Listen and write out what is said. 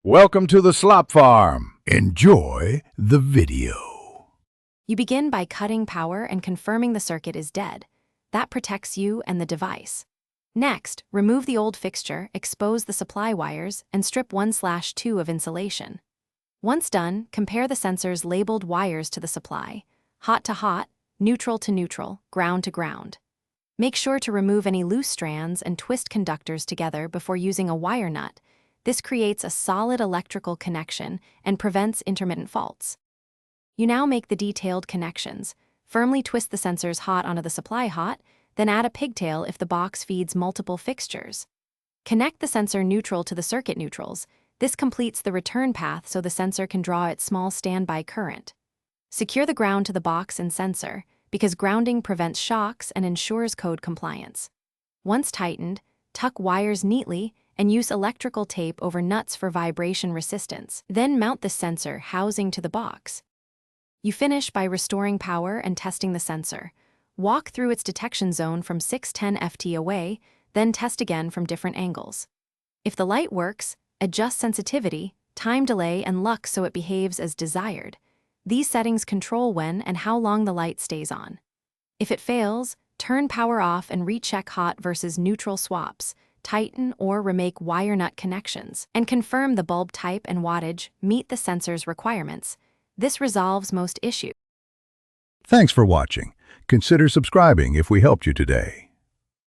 Welcome to the slop farm. Enjoy the video. You begin by cutting power and confirming the circuit is dead. That protects you and the device. Next, remove the old fixture, expose the supply wires, and strip 1/2 of insulation. Once done, compare the sensor's labeled wires to the supply: hot to hot, neutral to neutral, ground to ground. Make sure to remove any loose strands and twist conductors together before using a wire nut. This creates a solid electrical connection and prevents intermittent faults. You now make the detailed connections. Firmly twist the sensors hot onto the supply hot, then add a pigtail if the box feeds multiple fixtures. Connect the sensor neutral to the circuit neutrals. This completes the return path so the sensor can draw its small standby current. Secure the ground to the box and sensor, because grounding prevents shocks and ensures code compliance. Once tightened, tuck wires neatly and use electrical tape over nuts for vibration resistance. Then mount the sensor housing to the box. You finish by restoring power and testing the sensor. Walk through its detection zone from 610 ft away, then test again from different angles. If the light works, adjust sensitivity, time delay, and lux so it behaves as desired. These settings control when and how long the light stays on. If it fails, turn power off and recheck hot versus neutral swaps, tighten or remake wire nut connections, and confirm the bulb type and wattage meet the sensor's requirements. This resolves most issues. Thanks for watching. Consider subscribing if we helped you today.